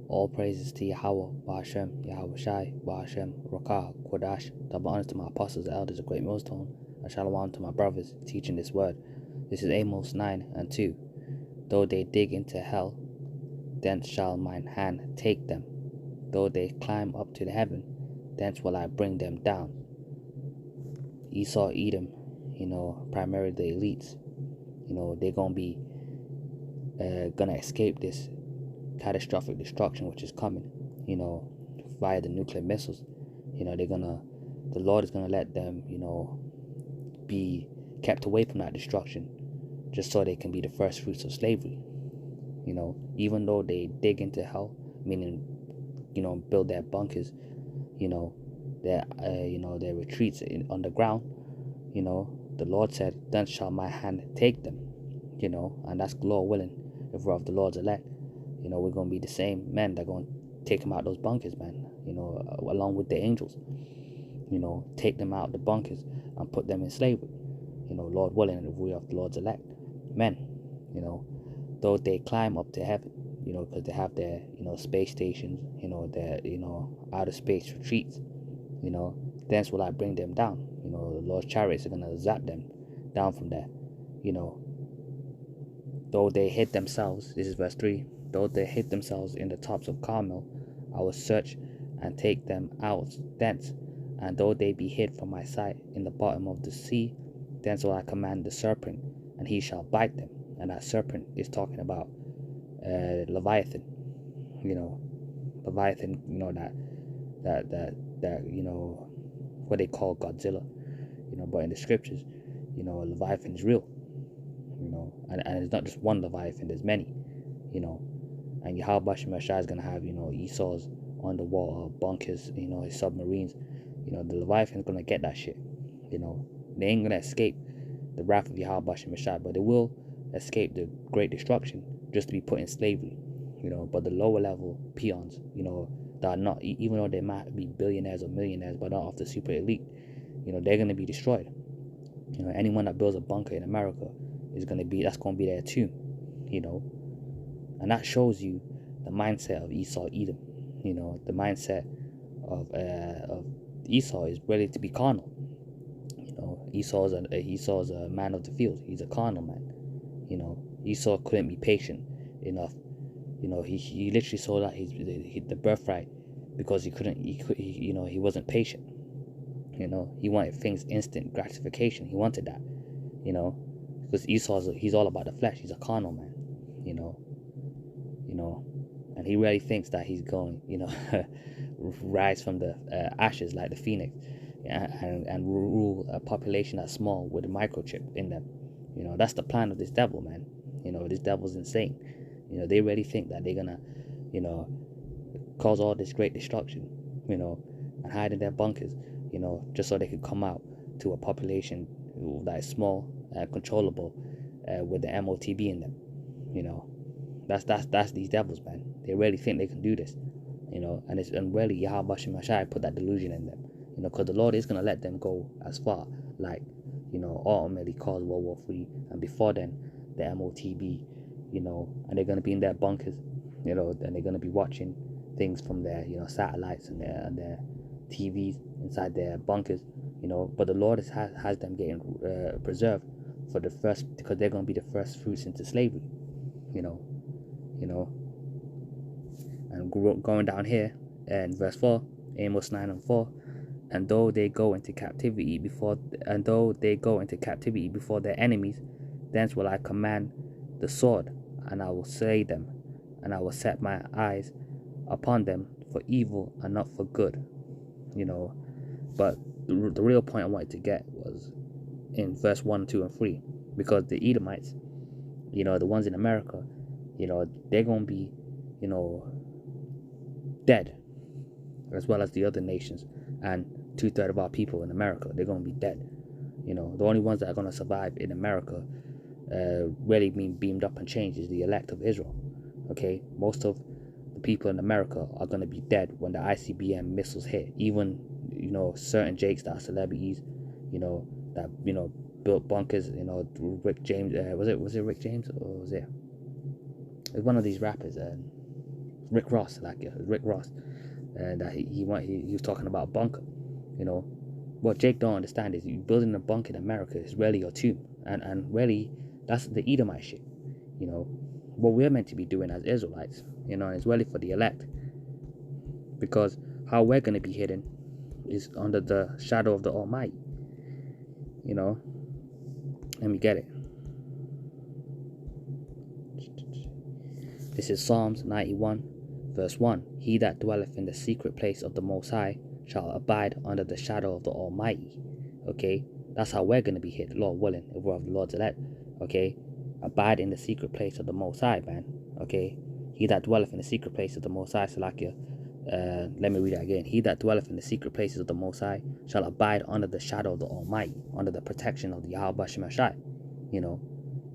All praises to Yahweh, Bahashem, Yahweh Shai, Bahashem, Rakah, Kodash, double honors to my apostles, the elders, a great millstone, and shalom to my brothers teaching this word. This is Amos 9:2. Though they dig into hell, thence shall mine hand take them. Though they climb up to the heaven, thence will I bring them down. Esau, Edom, primarily the elites, they're gonna be gonna escape this catastrophic destruction which is coming, via the nuclear missiles. The Lord is gonna let them, be kept away from that destruction, just so they can be the first fruits of slavery. Even though they dig into hell, meaning, build their bunkers, their retreats underground. The Lord said, "Then shall my hand take them." And that's Lord willing. If we're of the Lord's elect, we're gonna be the same men that are gonna take them out those bunkers, man. Along with the angels. Take them out the bunkers and put them in slavery. Lord willing, if we're of the Lord's elect, men. Though they climb up to heaven, because they have their, space stations, their, outer space retreats, thence will I bring them down. The Lord's chariots are gonna zap them down from there. Though they hid themselves, this is verse 3, though they hid themselves in the tops of Carmel, I will search and take them out thence. And though they be hid from my sight in the bottom of the sea, thence will I command the serpent, and he shall bite them. And that serpent is talking about Leviathan. Leviathan, that what they call Godzilla. But in the scriptures, Leviathan is real. And it's not just one Leviathan, there's many. And Yahweh Shemashai is gonna have, Esau's underwater bunkers, his submarines. The Leviathan's gonna get that shit. They ain't gonna escape the wrath of Yahweh Shemashai, but they will escape the great destruction just to be put in slavery. But the lower level peons, that are not, even though they might be billionaires or millionaires, but not of the super elite, they're gonna be destroyed. Anyone that builds a bunker in America that's gonna be there too. And that shows you the mindset of Esau, Edom. The mindset of Esau is ready to be carnal. Esau's a man of the field. He's a carnal man. Esau couldn't be patient enough. He literally sold out the birthright because he wasn't patient. He wanted things instant gratification. He wanted that. Because he's all about the flesh. He's a carnal man. And he really thinks that he's going, rise from the ashes like the phoenix, and rule a population that's small with a microchip in them. That's the plan of this devil, man. This devil's insane. They really think that they're gonna, cause all this great destruction, and hide in their bunkers, just so they could come out to a population that is small and controllable, with the MOTB in them. That's these devils, man. They really think they can do this, and really Yahweh Shemashai put that delusion in them, because the Lord is gonna let them go as far, like, ultimately cause World War III, and before then, the MOTB, and they're gonna be in their bunkers, and they're gonna be watching things from their, satellites and their TVs inside their bunkers, but the Lord has them getting preserved for the first, because they're gonna be the first fruits into slavery, and going down here in verse 4, Amos 9:4, and though they go into captivity before their enemies, thence will I command the sword, and I will slay them, and I will set my eyes upon them for evil and not for good. But the real point I wanted to get was in verse 1, 2, and 3, because the Edomites, the ones in America, they're gonna be, dead, as well as the other nations, and 2/3 of our people in America, they're gonna be dead. The only ones that are gonna survive in America, really being beamed up and changed, is the elect of Israel. Okay, most of the people in America are gonna be dead when the ICBM missiles hit. Even certain Jakes that are celebrities, that built bunkers. Rick James. Was it Rick James, or was it one of these rappers? Rick Ross, Rick Ross, that he was talking about a bunker. You know, what Jake don't understand is you building a bunker in America is really your tomb, and really that's the Edomite shit. You know, what we're meant to be doing as Israelites, you know, is really for the elect, because how we're gonna be hidden is under the shadow of the Almighty. You know, let me get it. This is Psalms 91, verse 1. He that dwelleth in the secret place of the Most High shall abide under the shadow of the Almighty. Okay, that's how we're going to be hid, Lord willing, if we're of the Lord's elect. Okay, abide in the secret place of the Most High, man. Okay, he that dwelleth in the secret place of the Most High, Salakia. Let me read that again. He that dwelleth in the secret places of the Most High shall abide under the shadow of the Almighty, under the protection of the Yahweh Shemashai. You know,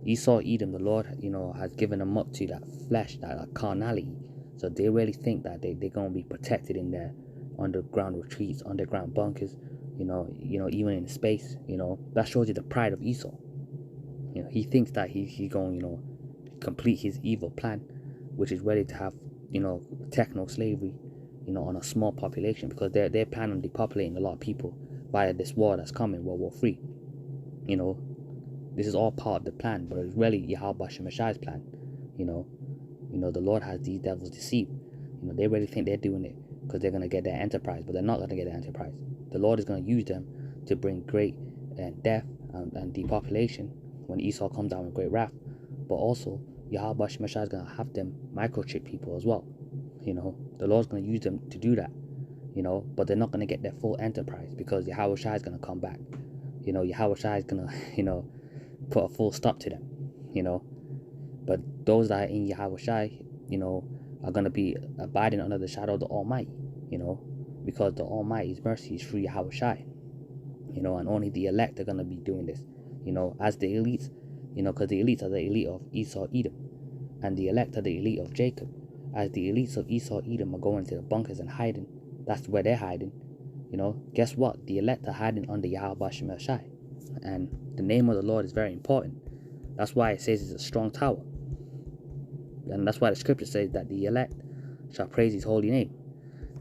Esau, Edom, the Lord, you know, has given them up to that flesh, that carnality. So they really think that they're going to be protected in their underground retreats, underground bunkers, you know, even in space. You know, that shows you the pride of Esau. You know, he thinks that he's going, you know, complete his evil plan, which is ready to have, you know, techno slavery, you know, on a small population, because they're planning on depopulating a lot of people via this war that's coming, World War III. You know, this is all part of the plan, but it's really Yahweh Shemashai's plan. You know, the Lord has these devils deceived. You know, they really think they're doing it because they're going to get their enterprise, but they're not going to get their enterprise. The Lord is going to use them to bring great death and depopulation when Esau comes down with great wrath. But also, Yahweh Shemashai is going to have them microchip people as well. You know, the Lord's going to use them to do that. You know, but they're not going to get their full enterprise because Yahweh Shai is going to come back. You know, Yahweh Shai is going to, you know, put a full stop to them. You know, but those that are in Yahweh Shai, you know, are going to be abiding under the shadow of the Almighty. You know, because the Almighty's mercy is through Yahweh Shai. You know, and only the elect are going to be doing this. You know, as the elites, you know, because the elites are the elite of Esau, Edom, and the elect are the elite of Jacob. As the elites of Esau, Edom are going to the bunkers and hiding, that's where they're hiding. You know, guess what? The elect are hiding under Yahweh Shemashai. And the name of the Lord is very important. That's why it says it's a strong tower. And that's why the scripture says that the elect shall praise his holy name.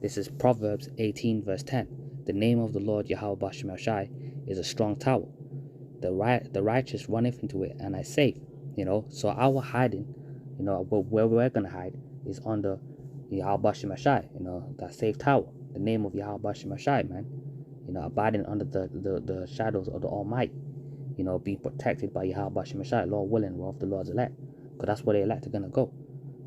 This is Proverbs 18, verse 10. The name of the Lord Yahweh Shemashai is a strong tower. The righteous runneth into it and are safe. You know, so our hiding, you know, where we're going to hide is under Yahweh Shemashai, you know, that safe tower. The name of Yahweh Shemashai, man. You know, abiding under the shadows of the Almighty. You know, being protected by Yahweh Shemashai, Lord willing, we're of the Lord's elect. Because that's where the elect are going to go.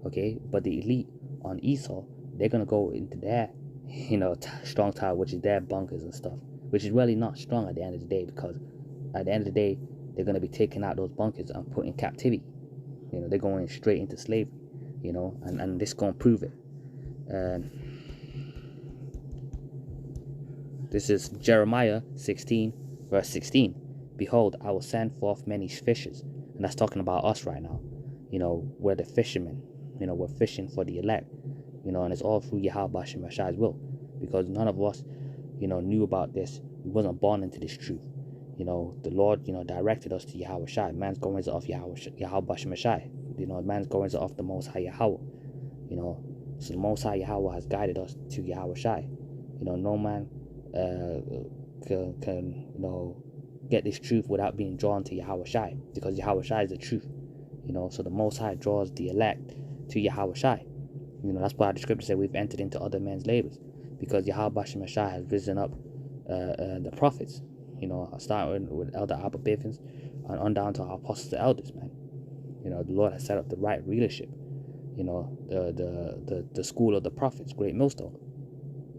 Okay? But the elite on Esau, they're going to go into their, you know, strong tower, which is their bunkers and stuff. Which is really not strong at the end of the day, because at the end of the day, they're going to be taking out those bunkers and put in captivity. You know, they're going straight into slavery. You know, and this going to prove it. This is Jeremiah 16, verse 16. Behold, I will send forth many fishes. And that's talking about us right now. You know, we're the fishermen. You know, we're fishing for the elect. You know, and it's all through Yahweh Shemashai's will. Because none of us, you know, knew about this. We wasn't born into this truth. You know, the Lord, you know, directed us to Yahweh Shai. Man's going off Yahweh Shemashai. You know, man's going off the Most High Yahweh. You know, so the Most High Yahweh has guided us to Yahweh Shai. You know, no man can you know, get this truth without being drawn to Yahweh Shai, because Yahweh Shai is the truth. You know, so the Most High draws the elect to Yahweh Shai. You know, that's why the scripture said we've entered into other men's labors, because Yahweh Shemashai has risen up the prophets. You know, starting with Elder Abba Bivens and on down to our apostles and elders, man. You know, the Lord has set up the right leadership. You know, the school of the prophets, great millstone.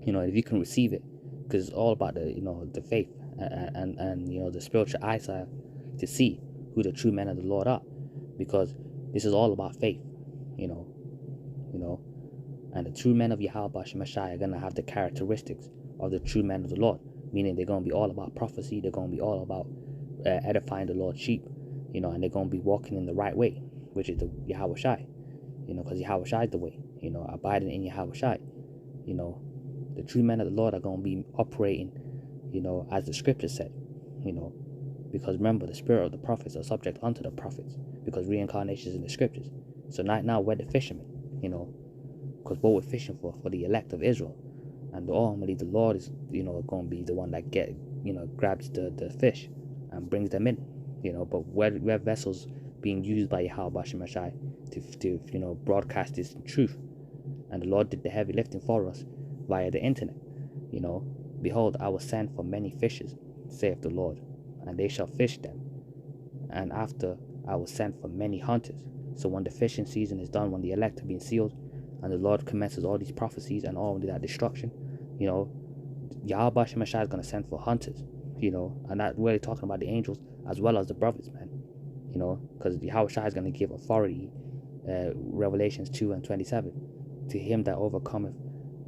You know, if you can receive it, because it's all about the, you know, the faith and you know, the spiritual eyesight to see who the true men of the Lord are, because this is all about faith. You know, and the true men of Yahweh Shemashai are gonna have the characteristics of the true men of the Lord, meaning they're gonna be all about prophecy. They're gonna be all about edifying the Lord's sheep. You know, and they're gonna be walking in the right way, which is the Yahweh Shai. You know, because Yahweh Shai is the way. You know, abiding in Yahweh Shai. You know, the true men of the Lord are going to be operating, you know, as the scripture said. You know, because remember, the spirit of the prophets are subject unto the prophets, because reincarnation is in the scriptures. So now we're the fishermen. You know, because what we're fishing for the elect of Israel. And ultimately the Lord is, going to be the one that grabs the fish and brings them in, but we're vessels being used by Yahweh Shemashai to broadcast this truth. And the Lord did the heavy lifting for us via the internet. Behold, I will send for many fishes, saith the Lord, and they shall fish them. And after I will send for many hunters. So when the fishing season is done, when the elect are being sealed, and the Lord commences all these prophecies and all that destruction, Yahweh Shemashai is going to send for hunters, and that we're talking about the angels as well as the brothers, man, because Yahweh Shai is going to give authority, Revelations 2:27, to him that overcometh,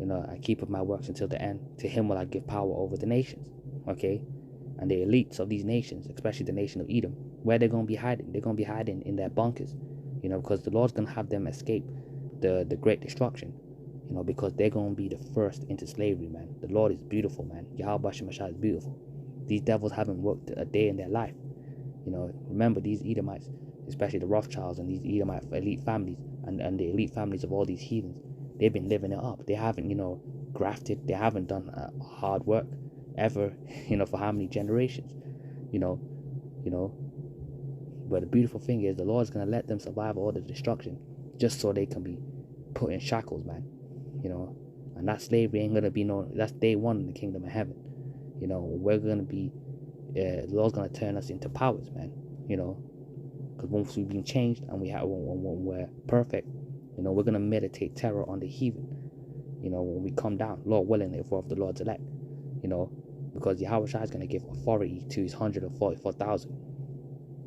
I keepeth my works until the end, to him will I give power over the nations, okay? And the elites of these nations, especially the nation of Edom, where they're going to be hiding? They're going to be hiding in their bunkers, because the Lord's going to have them escape the great destruction, because they're going to be the first into slavery, man. The Lord is beautiful, man. Yahweh Shemashai is beautiful. These devils haven't worked a day in their life. Remember these Edomites, especially the Rothschilds and these Edomite elite families and the elite families of all these heathens, they've been living it up. They haven't, grafted. They haven't done hard work ever, for how many generations, But the beautiful thing is the Lord's going to let them survive all the destruction just so they can be put in shackles, man. And that slavery ain't going to be that's day one in the kingdom of heaven. We're going to be, the Lord's going to turn us into powers, man. Because once we've been changed and when we're perfect, we're going to meditate terror on the heathen, when we come down, Lord willing, if we're of the Lord's elect, because Yahweh Shai is going to give authority to his 144,000,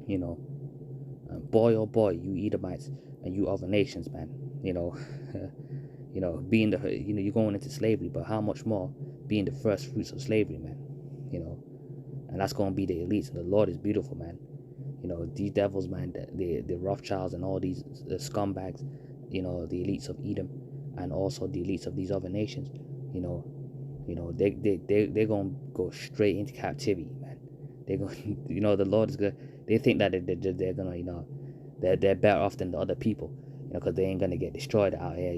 and boy, oh boy, you Edomites and you other nations, man, being you're going into slavery, but how much more being the first fruits of slavery, man, and that's going to be the elites. And the Lord is beautiful, man. These devils, man, the Rothschilds and all these scumbags, the elites of Edom and also the elites of these other nations, they're going to go straight into captivity, man. They're going, the Lord is good. They think that they're going to, they're better off than the other people, because they ain't going to get destroyed out here,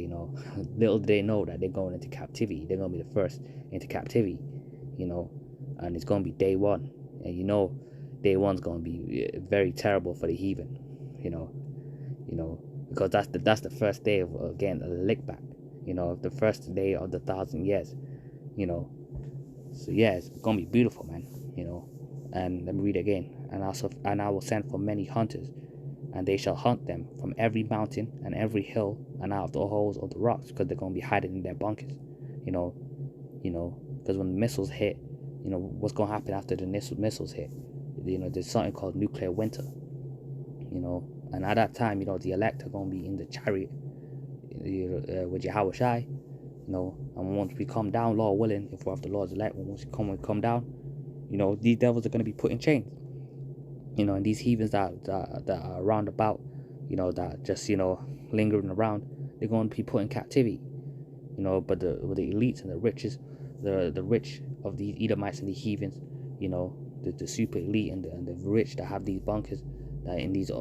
Little do they know that they're going into captivity. They're going to be the first into captivity, and it's going to be day one. And day one's going to be very terrible for the heathen, because that's the first day of getting a lick back, the first day of the 1,000 years, So yeah, it's going to be beautiful, man, And let me read it again. And I will send for many hunters, and they shall hunt them from every mountain and every hill and out of the holes of the rocks, because they're going to be hiding in their bunkers, because when the missiles hit, what's going to happen after the missiles hit? There's something called nuclear winter, and at that time, the elect are going to be in the chariot, with Yahweh Shai, and once we come down, Lord willing, if we're of the Lord's elect, once we come down, these devils are going to be put in chains, and these heathens that are around about, that just, lingering around, they're going to be put in captivity, but the elites and the riches, the rich of these Edomites and the heathens, the super elite and the rich that have these bunkers, that in these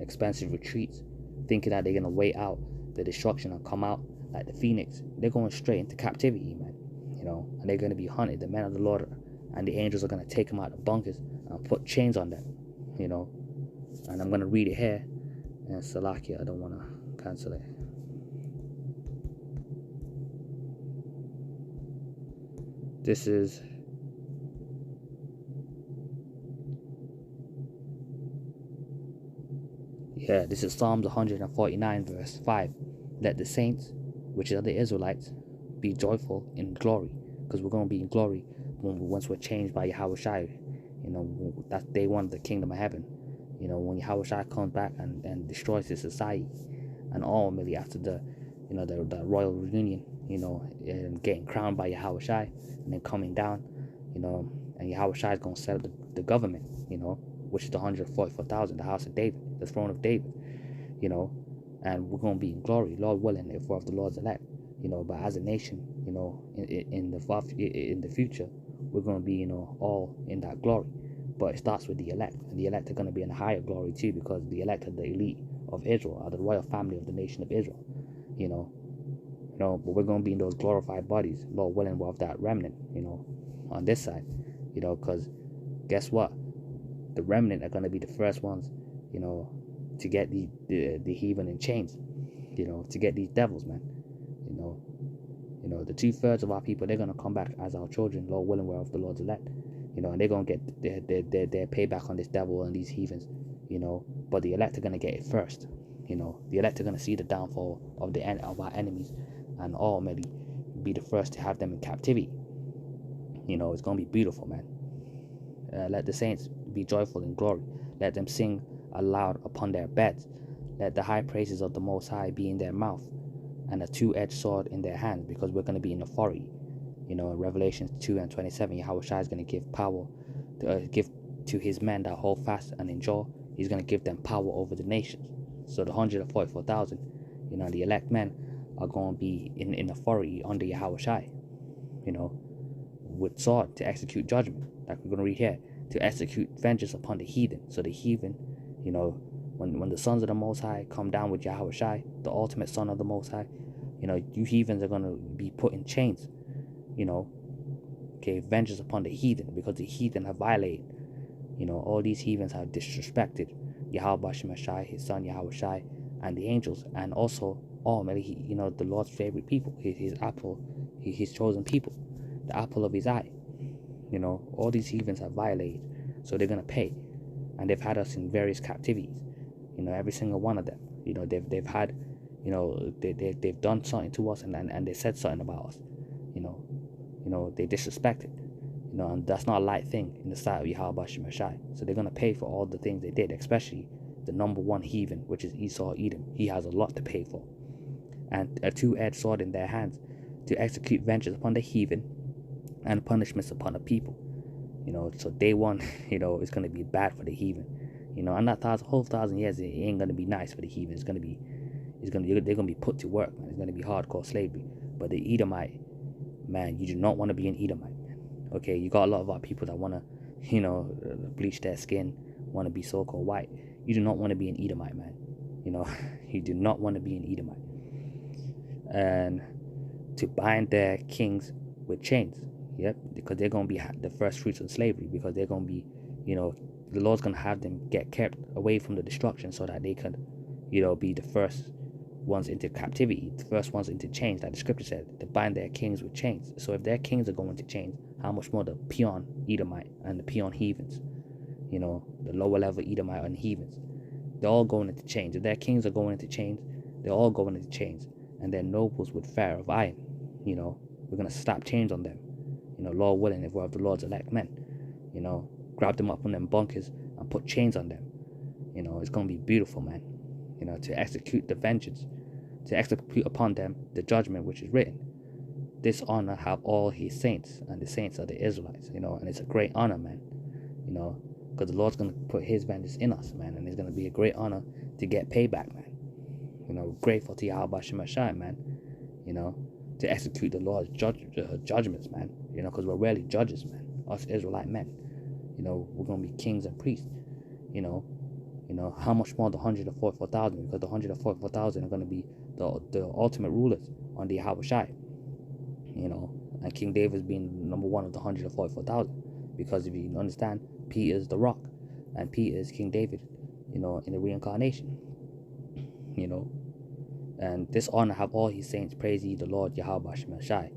expensive retreats, thinking that they're going to wait out the destruction and come out like the phoenix, they're going straight into captivity, man, and they're going to be hunted. The men of the Lord and the angels are going to take them out of the bunkers and put chains on them, and I'm going to read it here, and Salakia, I don't want to cancel it. This is Psalms 149 verse 5. Let the saints, which are the Israelites, be joyful in glory, because we're going to be in glory once we're changed by Yahweh Shai. That's day one of the kingdom of heaven. When Yahweh Shai comes back and destroys his society, and ultimately after the royal reunion, and getting crowned by Yahweh Shai, and then coming down, and Yahweh Shai is going to set up the government, which is the 144,000, the house of David, the throne of David, and we're going to be in glory, Lord willing, if we're of the Lord's elect, but as a nation, in the future, we're going to be, all in that glory. But it starts with the elect, and the elect are going to be in a higher glory too, because the elect are the elite of Israel, are the royal family of the nation of Israel, but we're gonna be in those glorified bodies, Lord willing, we're of that remnant, on this side, because guess what? The remnant are gonna be the first ones, to get the heathen in chains, to get these devils, man. The 2/3 of our people, they're gonna come back as our children, Lord willing, we're of the Lord's elect, and they're gonna get their payback on this devil and these heathens, but the elect are gonna get it first. The elect are gonna see the downfall of our enemies, and ultimately be the first to have them in captivity. It's gonna be beautiful, man. Let the saints be joyful in glory. Let them sing aloud upon their beds. Let the high praises of the Most High be in their mouth, and a two-edged sword in their hands, because we're going to be in authority. In Revelation 2:27, Yahweh Shai is going to give power, give to his men that hold fast and endure. He's going to give them power over the nations. So the 144,000, the elect men are going to be in authority under Yahweh Shai, with sword to execute judgment, like we're going to read here, to execute vengeance upon the heathen. So the heathen, when the sons of the Most High come down with Yahweh Shai, the ultimate son of the Most High, you heathens are going to be put in chains, vengeance upon the heathen, because the heathen have violated, all these heathens have disrespected Yahweh Shai, his son Yahweh Shai, and the angels, and also ultimately, the Lord's favorite people, his apple, his chosen people, the apple of his eye. All these heathens have violated, so they're going to pay. And they've had us in various captivities, every single one of them. They've had, they've done something to us, and they said something about us. They disrespected, and that's not a light thing in the sight of Yahweh Shai. So they're going to pay for all the things they did, especially the number one heathen, which is Esau, Edom. He has a lot to pay for. And a two-edged sword in their hands to execute vengeance upon the heathen and punishments upon the people. So day one, it's going to be bad for the heathen. And that whole 1,000 years, it ain't going to be nice for the heathen. They're going to be put to work, man. It's going to be hardcore slavery. But the Edomite, man, you do not want to be an Edomite, man. Okay, you got a lot of our people that want to, bleach their skin, want to be so-called white. You do not want to be an Edomite, man. You do not want to be an Edomite. And to bind their kings with chains. Yep, because they're going to be the first fruits of slavery, because they're going to be, the Lord's going to have them get kept away from the destruction, so that they could, be the first ones into captivity, the first ones into chains, like the scripture said, to bind their kings with chains. So if their kings are going to chains, how much more the peon Edomite and the peon heathens, the lower level Edomite and heathens, they're all going into chains. If their kings are going into chains, they're all going into chains, and their nobles with fire of iron. We're going to slap chains on them. Lord willing, if we're of the Lord's elect men, grab them up on them bunkers and put chains on them. It's going to be beautiful, man. To execute the vengeance, to execute upon them the judgment which is written. This honor have all his saints, and the saints are the Israelites, and it's a great honor, man. Because the Lord's going to put his vengeance in us, man, and it's going to be a great honor to get payback, man. Grateful to Yahweh Shai, man, to execute the Lord's judgments, man, because we're rarely judges, man, us Israelite men. We're going to be kings and priests, how much more the 144,000, because the 144,000 are going to be the ultimate rulers on the Yahweh Shai, and King David's being number one of the 144,000, because if you understand, Peter is the rock, and Peter is King David, in the reincarnation, and this honor have all his saints, praise ye the Lord Yahweh Shai.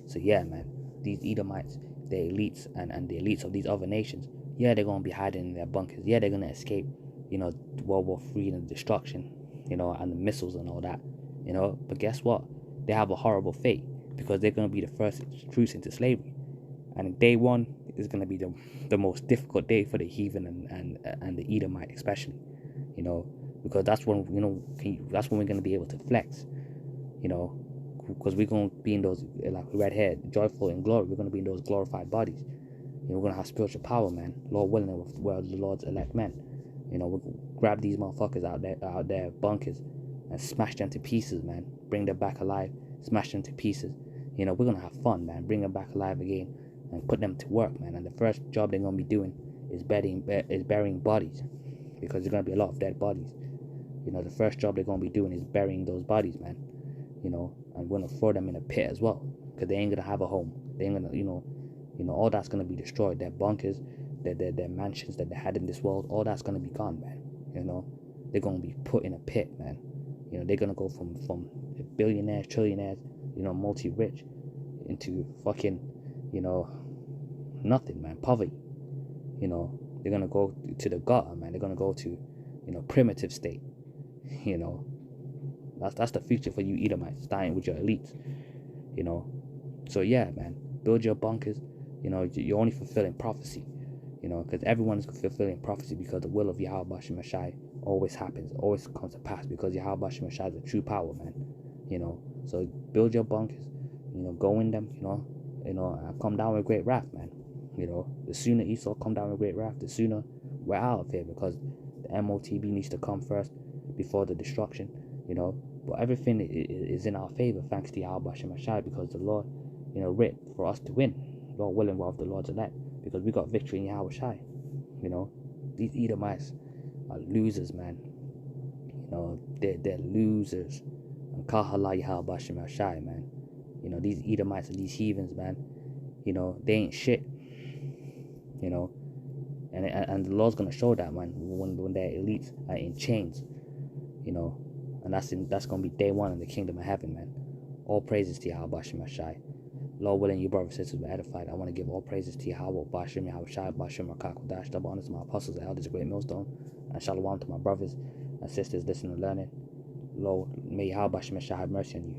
So yeah, man, these Edomites, the elites and the elites of these other nations, yeah, they're going to be hiding in their bunkers. Yeah, they're going to escape, World War III and the destruction, and the missiles and all that, but guess what? They have a horrible fate, because they're going to be the first fruits into slavery, and day one is going to be the most difficult day for the heathen and the Edomite especially, because that's when that's when we're going to be able to flex, because we're going to be in those, like we read here, joyful in glory. We're going to be in those glorified bodies. We're going to have spiritual power, man. Lord willing, we're the Lord's elect men. We'll grab these motherfuckers out there bunkers and smash them to pieces, man. Bring them back alive, smash them to pieces. We're going to have fun, man. Bring them back alive again and put them to work, man. And the first job they're going to be doing is burying bodies, because there's going to be a lot of dead bodies. The first job they're going to be doing is burying those bodies, man. and we're gonna throw them in a pit as well, because they ain't gonna have a home. They ain't gonna, all that's gonna be destroyed. Their bunkers, their mansions that they had in this world, all that's gonna be gone, man. They're gonna be put in a pit, man. They're gonna go from billionaires, trillionaires, multi-rich, into fucking, nothing, man. Poverty. They're gonna go to the gutter, man. They're gonna go to, primitive state. That's the future for you Edomites, starting with your elites. So yeah, man, build your bunkers. You're only fulfilling prophecy. Because everyone is fulfilling prophecy, because the will of Yahweh Bashem Mashai always happens, always comes to pass, because Yahweh Bashem Mashai is a true power, man. So build your bunkers. Go in them. And come down with great wrath, man. The sooner Esau come down with great wrath, the sooner we're out of here, because the MOTB needs to come first before the destruction. But everything is in our favor, thanks to Yahweh Bashem Mashai, because the Lord, writ for us to win. Lord willing, we're of the Lord's elect, because we got victory in Yahweh Shai. These Edomites are losers, man. They're losers. And Kahala Yahweh Bashem Shai, man. These Edomites and these heathens, man. They ain't shit. And the Lord's gonna show that, man, when their elites are in chains. And that's gonna be day one in the kingdom of heaven, man. All praises to Yahweh Bashem Shai. Lord willing, you brothers and sisters were edified. I want to give all praises to Yahweh, Bashem, Yahweh Shai, Bashem, Rakakodash, double honors to my apostles, the elders, the great millstone, and shalom to my brothers and sisters listening and learning. Lord, may Yahweh Bashem Shai have mercy on you.